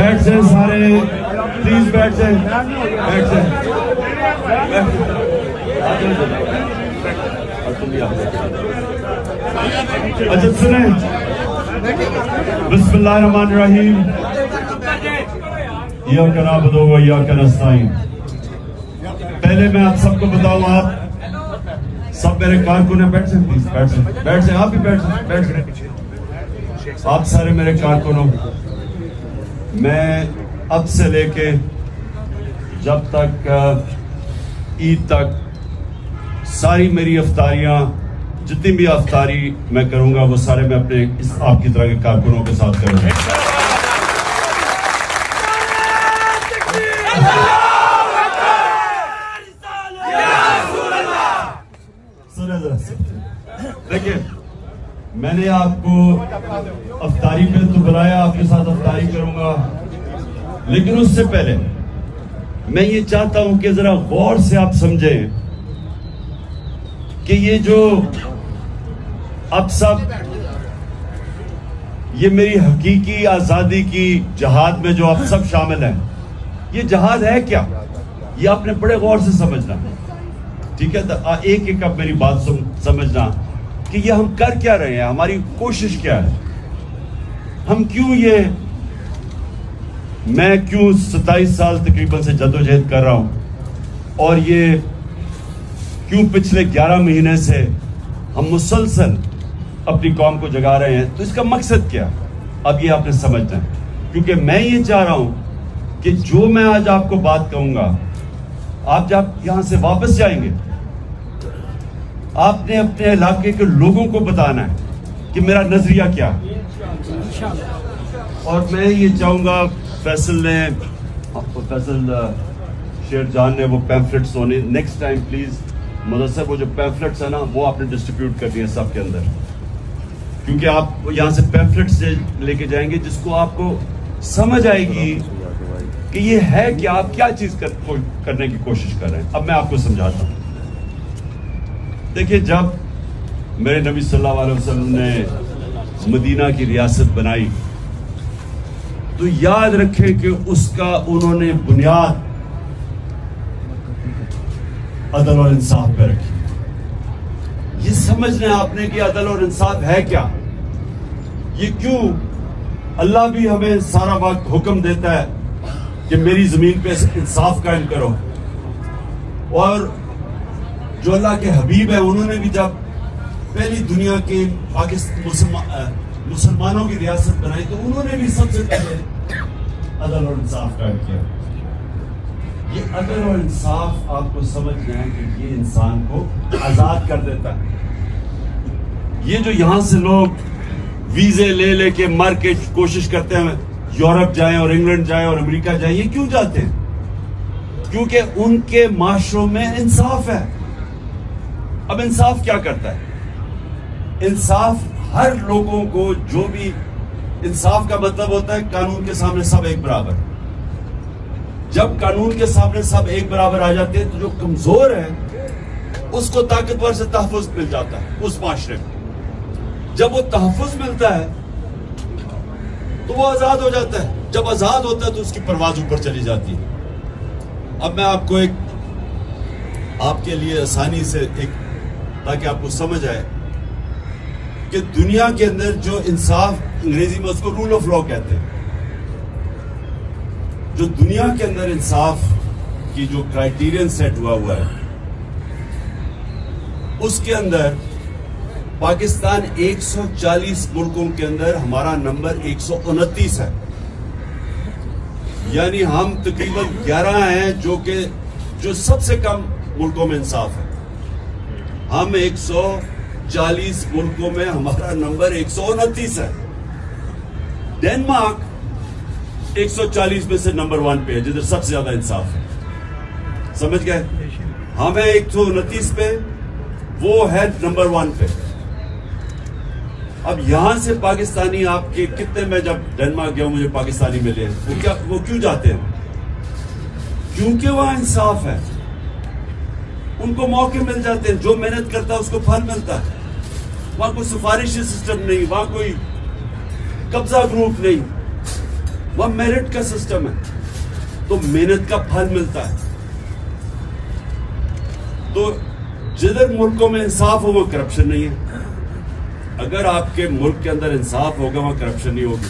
बैठ जाए सारे, प्लीज बैठ जाए, बैठ जाए। अच्छा सुने, बिस्मिल्लाहिर्रहमानिर्रहीम, इय्याका नअबुदु व इय्याका नस्तईन। पहले मैं आप सबको बताऊं, आप सब मेरे कारकुन हैं, बैठ सकते, बैठ सकते, बैठ जाए, आप भी बैठ सकते, बैठ सकते। आप सारे मेरे कारकुन हो। मैं अब से लेके जब तक ईद तक सारी मेरी अफ्तारियां, जितनी भी अफ्तारी मैं करूंगा वो सारे मैं अपने इस आपकी तरह के कारकुनों के साथ करूंगा। देखिए, मैंने आपको अफ्तारी पे तो बुलाया, आपके साथ अफ्तारी करूंगा, लेकिन उससे पहले मैं ये चाहता हूं कि जरा गौर से आप समझें कि ये जो अब सब ये मेरी हकीकी आजादी की जहाद में जो आप सब शामिल हैं, ये जहाद है क्या, ये आपने बड़े गौर से समझना, ठीक है? तो एक एक अब मेरी बात समझना कि ये हम कर क्या रहे हैं, हमारी कोशिश क्या है, हम क्यों ये, मैं क्यों 27 साल तकरीबन से जद्दोजहद कर रहा हूं, और ये क्यों पिछले 11 महीने से हम मुसलसल अपनी कौम को जगा रहे हैं। तो इसका मकसद क्या, अब ये आपने समझना है, क्योंकि मैं ये चाह रहा हूं कि जो मैं आज आपको बात कहूंगा, आप जब यहां से वापस जाएंगे, आपने अपने इलाके के लोगों को बताना है कि मेरा नजरिया क्या है। और मैं ये चाहूंगा, फैसल शेर जान ने वो पैम्फलेट्स होने, नेक्स्ट टाइम प्लीज मुदस्सर वो जो पैम्फलेट्स है ना, वो आपने डिस्ट्रीब्यूट करनी है सबके अंदर, क्योंकि आप यहां से पैम्फलेट्स लेके जाएंगे जिसको आपको समझ आएगी कि ये है कि आप क्या चीज करने की कोशिश कर रहे हैं। अब मैं आपको समझाता हूं। देखिए, जब मेरे नबी सल्लल्लाहु अलैहि वसल्लम ने मदीना की रियासत बनाई, तो याद रखें कि उसका उन्होंने बुनियाद अदल और इंसाफ पे रखी। ये समझना है आपने कि अदल और इंसाफ है क्या, ये क्यों अल्लाह भी हमें सारा वक्त हुक्म देता है कि मेरी जमीन पे इंसाफ कायम करो, और जो अल्लाह के हबीब है उन्होंने भी जब पहली दुनिया के मुसलमानों की रियासत बनाई, तो उन्होंने भी सबसे पहले अदल और इंसाफ कायम किया। ये अदल और इंसाफ आपको समझना है कि ये इंसान को आजाद कर देता है। ये जो यहां से लोग वीजे ले लेके मर के कोशिश करते हैं यूरोप जाएं और इंग्लैंड जाएं और अमेरिका जाएं, ये क्यों जाते हैं? क्योंकि उनके माशरों में इंसाफ है। अब इंसाफ क्या करता है? इंसाफ हर लोगों को, जो भी, इंसाफ का मतलब होता है कानून के सामने सब एक बराबर। जब कानून के सामने सब एक बराबर आ जाते हैं, तो जो कमजोर है उसको ताकतवर से तहफ़्फ़ुज़ मिल जाता है उस माशरे में। जब वो तहफ़्फ़ुज़ मिलता है तो वो आजाद हो जाता है। जब आजाद होता है तो उसकी परवाज ऊपर चली जाती है। अब मैं आपको एक, आपके लिए आसानी से एक, ताकि आपको समझ आए कि दुनिया के अंदर जो इंसाफ, अंग्रेजी में उसको रूल ऑफ लॉ कहते हैं, जो दुनिया के अंदर इंसाफ की जो क्राइटेरियन सेट हुआ है, उसके अंदर पाकिस्तान 140 मुल्कों के अंदर हमारा नंबर 129 है। यानी हम तकरीबन 11 हैं जो सबसे कम मुल्कों में इंसाफ है। हम 140 मुल्कों में हमारा नंबर 129 है। डेनमार्क 140 में से नंबर 1 पे है, जिधर सबसे ज्यादा इंसाफ है। समझ गए? हम है 129 पे, वो है नंबर 1 पे। अब यहां से पाकिस्तानी, आपके कितने, में जब डेनमार्क गया मुझे पाकिस्तानी मिले, वो क्यों जाते हैं? क्योंकि वहां इंसाफ है, उनको मौके मिल जाते हैं, जो मेहनत करता है उसको फल मिलता है। वहां कोई सिफारिशी सिस्टम नहीं, वहां कोई कब्जा ग्रुप नहीं, वह मेरिट का सिस्टम है, तो मेहनत का फल मिलता है। तो जिधर मुल्कों में इंसाफ हो वो करप्शन नहीं है। अगर आपके मुल्क के अंदर इंसाफ होगा वहां करप्शन नहीं होगी।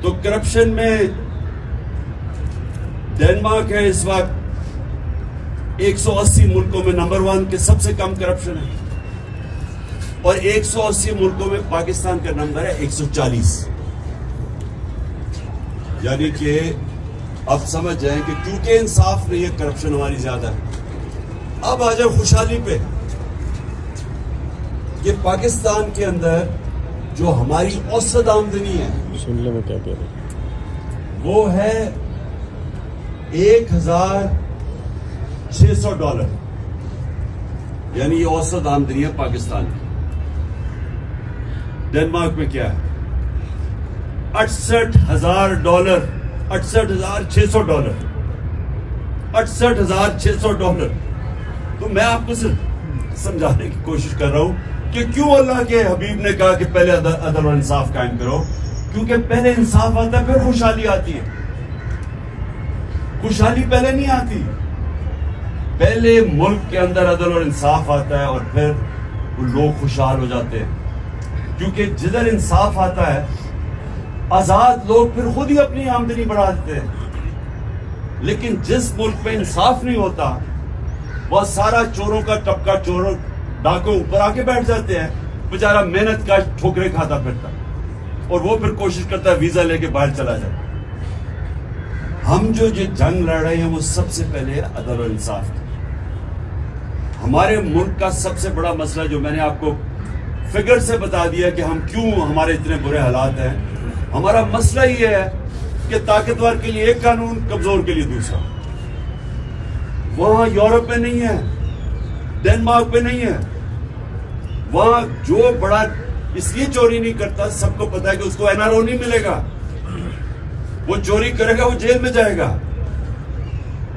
तो करप्शन में डेनमार्क है इस वक्त 180 मुल्कों में नंबर 1 के सबसे कम करप्शन है, और 180 मुल्कों में पाकिस्तान का नंबर है 140। यानी कि अब समझ जाएं कि क्योंकि इंसाफ नहीं है, करप्शन हमारी ज्यादा है। अब आ जाओ खुशहाली पे कि पाकिस्तान के अंदर जो हमारी औसत आमदनी है, सुनने में क्या कह रहे, वो है $1,600, यानी ये औसत आमदनी है पाकिस्तान की। डेनमार्क में क्या है? $68,000, $68,600, $68,600। तो मैं आपको सिर्फ समझाने की कोशिश कर रहा हूं कि क्यों अल्लाह के हबीब ने कहा कि पहले अदल और इंसाफ कायम करो, क्योंकि पहले इंसाफ आता है फिर खुशहाली आती है। खुशहाली पहले नहीं आती, पहले मुल्क के अंदर अदल और इंसाफ आता है और फिर लोग खुशहाल हो जाते हैं। क्योंकि जिधर इंसाफ आता है आजाद लोग फिर खुद ही अपनी आमदनी बढ़ा देते हैं। लेकिन जिस मुल्क में इंसाफ नहीं होता वह सारा चोरों का टपका, चोरों डाकों ऊपर आके बैठ जाते हैं, बेचारा मेहनत का ठोकरे खाता फिरता, और वो फिर कोशिश करता है वीजा लेके बाहर चला जाए। हम जो ये जंग लड़ रहे हैं वो सबसे पहले अदल और इंसाफ की। हमारे मुल्क का सबसे बड़ा मसला जो मैंने आपको फिगर से बता दिया कि हम क्यों हमारे इतने बुरे हालात हैं, हमारा मसला ये है कि ताकतवर के लिए एक कानून, कमजोर के लिए दूसरा। वहां यूरोप में नहीं है, डेनमार्क में नहीं है। वहां जो बड़ा इसलिए चोरी नहीं करता, सबको पता है कि उसको एनआरओ नहीं मिलेगा। वो चोरी करेगा, वो जेल में जाएगा।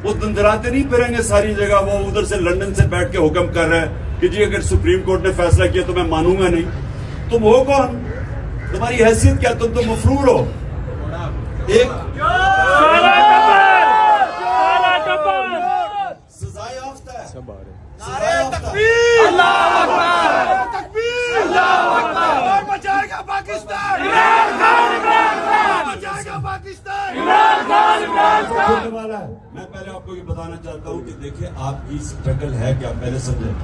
वो दंदराते नहीं फिरेंगे सारी जगह। वो उधर से लंदन से बैठ के हुक्म कर रहा है कि जी अगर सुप्रीम कोर्ट ने फैसला किया तो मैं मानूंगा नहीं। तुम हो कौन? तुम्हारी हैसियत क्या? तुम तो मफरूर हो। एक सजाए याफ्ता है, सब आ रहे हैं। बचाएगा पाकिस्तान, बचाएगा पाकिस्तान। वाला है। मैं पहले आपको ये बताना चाहता हूँ कि देखिए आपकी स्ट्रगल है क्या, पहले समझे।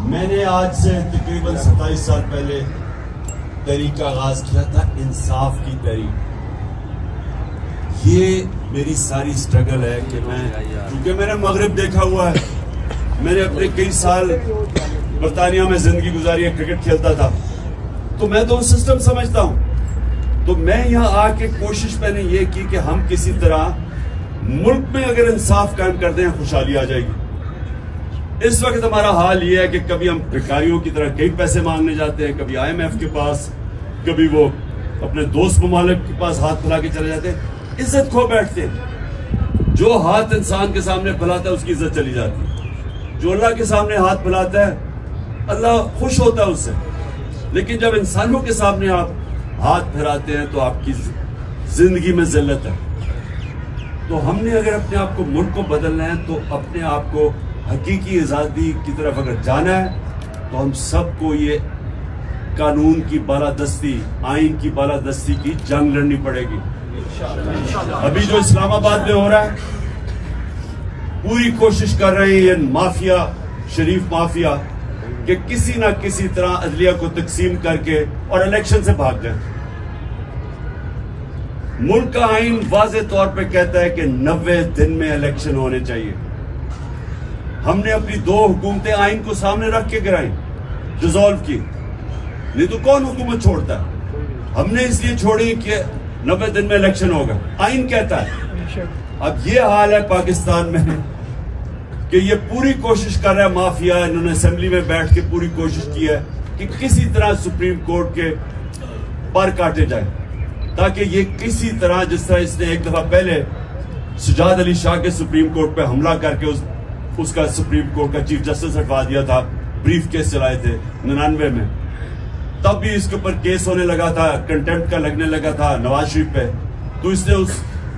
मैंने आज से तकरीबन 27 साल पहले तहरीक का आगाज किया था, इंसाफ की तहरीक। ये मेरी सारी स्ट्रगल है कि मैं, क्योंकि मैंने मगरिब देखा हुआ है, मैंने अपने कई साल बरतानिया में जिंदगी गुजारी है, क्रिकेट खेलता था, तो मैं तो सिस्टम समझता हूं। तो मैं यहां आके कोशिश मैंने ये की कि हम किसी तरह मुल्क में अगर इंसाफ कायम कर दें खुशहाली आ जाएगी। इस वक्त हमारा हाल ये है कि कभी हम भिखारियों की तरह कई पैसे मांगने जाते हैं, कभी IMF के पास, कभी वो अपने दोस्त ममालिक के पास हाथ फैला के चले जाते हैं, इज्जत खो बैठते हैं। जो हाथ इंसान के सामने फैलाता है उसकी इज्जत चली जाती है। जो अल्लाह के सामने हाथ फैलाता है अल्लाह खुश होता है उससे। लेकिन जब इंसानों के सामने आप हाथ फैलाते हैं तो आपकी जिंदगी में जिल्लत है। तो हमने अगर अपने आप को, मुल्क को बदलना है, तो अपने आप को हकीकी आज़ादी की तरफ अगर जाना है तो हम सबको ये कानून की बालादस्ती, आइन की बालादस्ती की जंग लड़नी पड़ेगी। अभी जो इस्लामाबाद में हो रहा है, पूरी कोशिश कर रहे हैं ये माफिया, शरीफ माफिया, कि किसी ना किसी तरह अदलिया को तकसीम करके और इलेक्शन से भाग जाए। मुल्क का आइन वाज़े तौर पे कहता है कि 90 दिन में इलेक्शन होने चाहिए। हमने अपनी 2 हुकूमतें आइन को सामने रख के गिराई, डिसॉल्व की, नहीं तो कौन हुकूमत छोड़ता है? हमने इसलिए छोड़ी कि 90 दिन में इलेक्शन होगा, आइन कहता है। अब ये हाल है पाकिस्तान में कि ये पूरी कोशिश कर रहा है माफिया, इन्होंने असेंबली में बैठ के पूरी कोशिश की है कि किसी तरह सुप्रीम कोर्ट के पर काटे जाए, ताकि ये किसी तरह, जिस तरह इसने एक दफा पहले सुजाद अली शाह के सुप्रीम कोर्ट पे हमला करके उसका सुप्रीम कोर्ट का चीफ जस्टिस हटवा दिया था, ब्रीफ केस चलाए थे 99 में, तब भी इसके ऊपर केस होने लगा था, कंटेम्प्ट का लगने लगा था नवाज शरीफ पे। तो इसने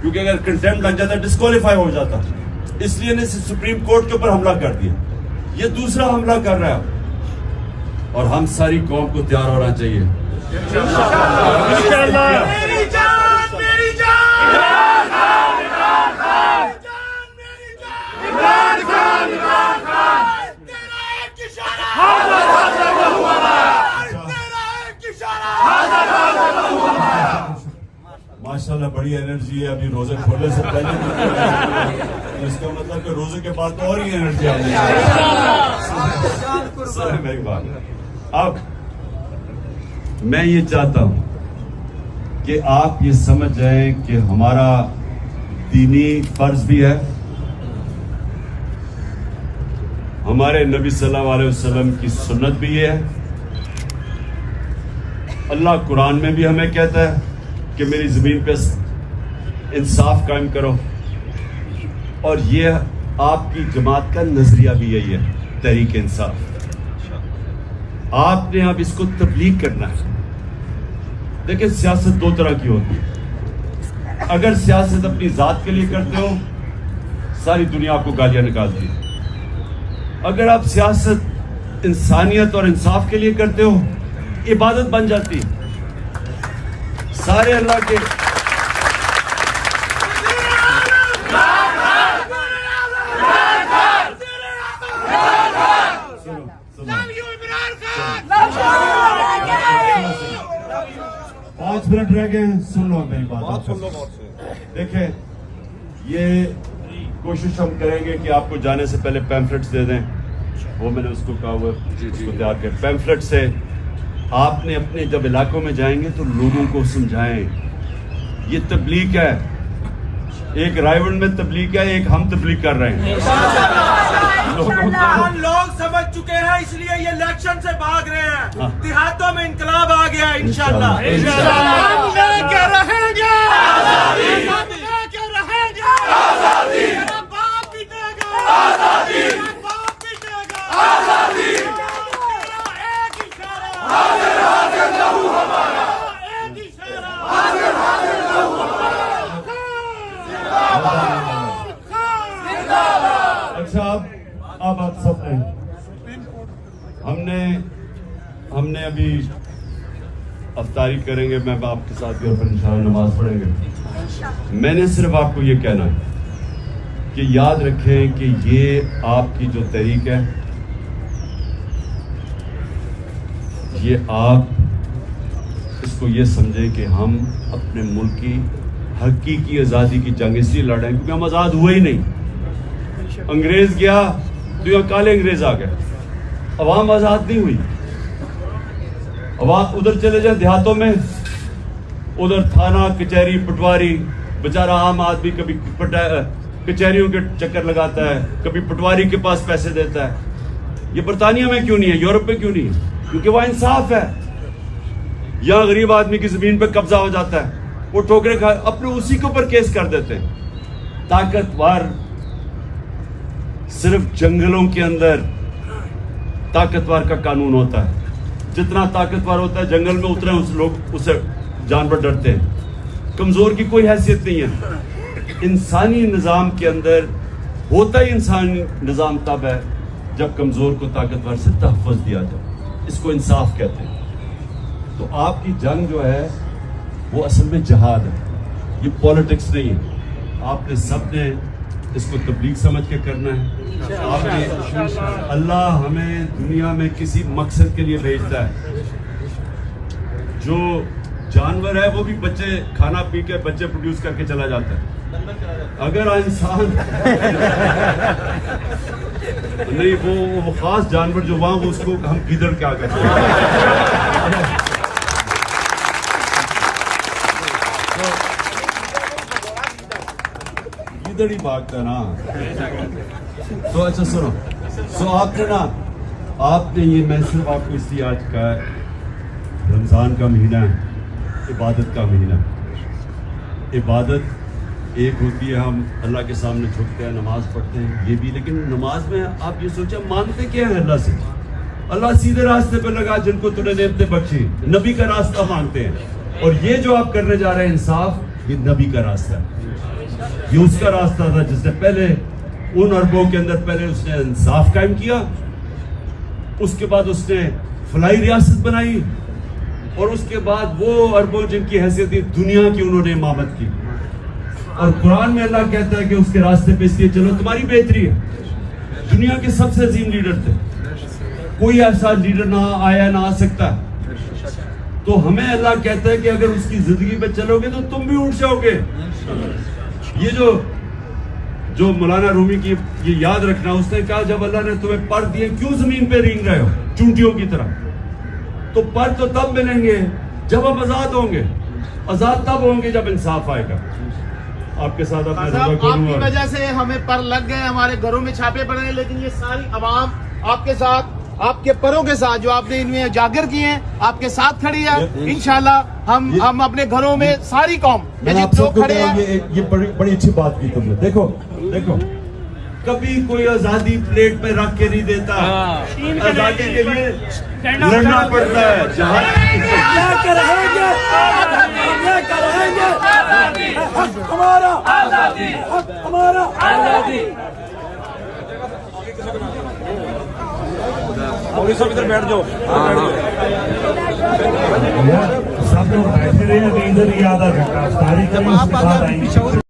क्योंकि अगर कंटेम्प्ट लग जाता डिस्क्वालीफाई हो जाता, इसलिए ने सुप्रीम कोर्ट के ऊपर हमला कर दिया। ये दूसरा हमला कर रहा है और हम सारी कौम को तैयार होना चाहिए। मेरी जान मेरी जान इमरान खान इमरान खान जान मेरी जान इमरान खान तेरा एक इशारा हाज़र हाज़र हुआ तेरा एक इशारा हाज़र हाज़र हुआ। माशाल्लाह बड़ी एनर्जी है। अभी रोजे खोलने से पहले तो इसका मतलब कि रोजे के बाद तो और ही एनर्जी आनी है। मेरी बात अब मैं ये चाहता हूं कि आप ये समझ जाएं कि हमारा दीनी फर्ज भी है, हमारे नबी सल्लल्लाहु अलैहि वसल्लम की सुन्नत भी है। अल्लाह कुरान में भी हमें कहता है कि मेरी जमीन पे इंसाफ कायम करो, और ये आपकी जमात का नजरिया भी यही है, तहरीक इंसाफ। आपने अब इसको तब्लीग करना है। देखिए सियासत दो तरह की होती है। अगर सियासत अपनी जात के लिए करते हो, सारी दुनिया आपको गालियां निकालती है। अगर आप सियासत इंसानियत और इंसाफ के लिए करते हो, इबादत बन जाती है। सारे अल्लाह के पांच मिनट रह गए हैं, सुन लो मेरी बात। देखें, ये कोशिश हम करेंगे कि आपको जाने से पहले पैम्फलेट्स दे दें। वो मैंने उसको कहा हुआ उसको तैयार कर। पैम्फलेट से आपने अपने जब इलाकों में जाएंगे तो लोगों को समझाएं। ये तबलीग है, एक रायवंड में तबलीग है, एक हम तबलीग कर रहे हैं। लोग समझ चुके हैं, इसलिए ये इलेक्शन से भाग रहे हैं। देहातों में इंकलाब आ गया इंशाल्लाह। हम लेके रहेंगे आजादी, हम लेके रहेंगे आजादी। मेरा बाप पिटेगा आजादी, मेरा बाप पिटेगा आजादी। एक इशारा हाज़िर हाज़िर लहू हमारा, एक इशारा हाज़िर हाज़िर लहू हमारा। अच्छा अब आप सब हमने अभी अफ्तारी करेंगे, मैं आपके साथ घर पर इंशाअल्लाह नमाज पढ़ेंगे। मैंने सिर्फ आपको ये कहना है कि याद रखें कि ये आपकी जो तहरीक है, ये आप इसको ये समझें कि हम अपने मुल्क की हकीकी आज़ादी की जंग इसलिए लड़ रहे हैं क्योंकि हम आज़ाद हुए ही नहीं। अंग्रेज गया तो यहाँ काले अंग्रेज आ गए, अवाम आज़ाद नहीं हुई। अवाम उधर चले जाए देहातों में, उधर थाना कचहरी पटवारी, बेचारा आम आदमी कभी कचहरियों के चक्कर लगाता है, कभी पटवारी के पास पैसे देता है। ये बरतानिया में क्यों नहीं है, यूरोप में क्यों नहीं है? क्योंकि वह इंसाफ है। यहाँ गरीब आदमी की जमीन पे कब्जा हो जाता है, वो ठोकरे खा अपने उसी के ऊपर केस कर देते हैं। ताकतवर सिर्फ जंगलों के अंदर ताकतवर का कानून होता है। जितना ताकतवर होता है जंगल में उतरे उसे जानवर डरते हैं। कमजोर की कोई हैसियत नहीं है। इंसानी निजाम के अंदर होता ही इंसानी निजाम तब है जब कमजोर को ताकतवर से तहफ़्फ़ुज़ दिया जाए। इसको इंसाफ कहते हैं। तो आपकी जंग जो है वो असल में जिहाद है, ये पॉलिटिक्स नहीं है। आपने सबने इसको तबलीग समझ के करना है। आपने अल्लाह हमें दुनिया में किसी मकसद के लिए भेजता है। जो जानवर है वो भी बच्चे खाना पी के बच्चे प्रोड्यूस करके चला जाता है। अगर इंसान नहीं, वो खास जानवर जो वहां उसको हम गिदड़ क्या करते हैं। गिदड़ ही भागता ना। तो अच्छा सुनो, आपने ये मैं सिर्फ आपको इसलिए आज का रमजान का महीना है, इबादत का महीना। इबादत एक होती है, हम अल्लाह के सामने झुकते हैं, नमाज पढ़ते हैं, ये भी। लेकिन नमाज में आप ये सोचे मांगते क्या है अल्लाह से? अल्लाह सीधे रास्ते पे लगा जिनको तूने नेमतें बख्शी, नबी का रास्ता मांगते हैं। और ये जो आप करने जा रहे हैं इंसाफ, ये नबी का रास्ता है, ये उसका रास्ता था जिसने पहले उन अरबों के अंदर पहले उसने इंसाफ कायम किया, उसके बाद उसने फलाई रियासत बनाई, और उसके बाद वो अरबों जिनकी हैसियत थी दुनिया की उन्होंने इमामत की। और कुरान में अल्लाह कहता है कि उसके रास्ते पे इसलिए चलो तुम्हारी बेहतरी है। दुनिया के सबसे अजीम लीडर थे, कोई ऐसा लीडर ना आया ना आ सकता। तो हमें अल्लाह कहता है कि अगर उसकी जिंदगी पे चलोगे तो तुम भी उठ जाओगे। ये जो मौलाना रूमी की ये याद रखना, उसने कहा जब अल्लाह ने तुम्हें पर दिए क्यों जमीन पे रेंग रहे हो चूंटियों की तरह? तो पर तो तब मिलेंगे जब हम आजाद होंगे। आजाद तब होंगे जब इंसाफ आएगा। आपके साथ आपकी वजह से हमें पर लग गए, हमारे घरों में छापे पड़े हैं, लेकिन ये सारी आवाम आपके साथ, आपके परों के साथ जो आपने इनमें उजागर किए हैं, आपके साथ खड़ी है। इंशाल्लाह हम अपने घरों में सारी कौम जो खड़े हैं। ये बड़ी अच्छी बात की तुमने। देखो कभी कोई आजादी प्लेट पे रख के नहीं देता, आजादी के लिए लड़ना पड़ता है। हमारा इधर बैठ जाओ। सब लोग बैठे रहे हैं, इधर ही आधा घंटा तारीख में उसके बाद आएंगे।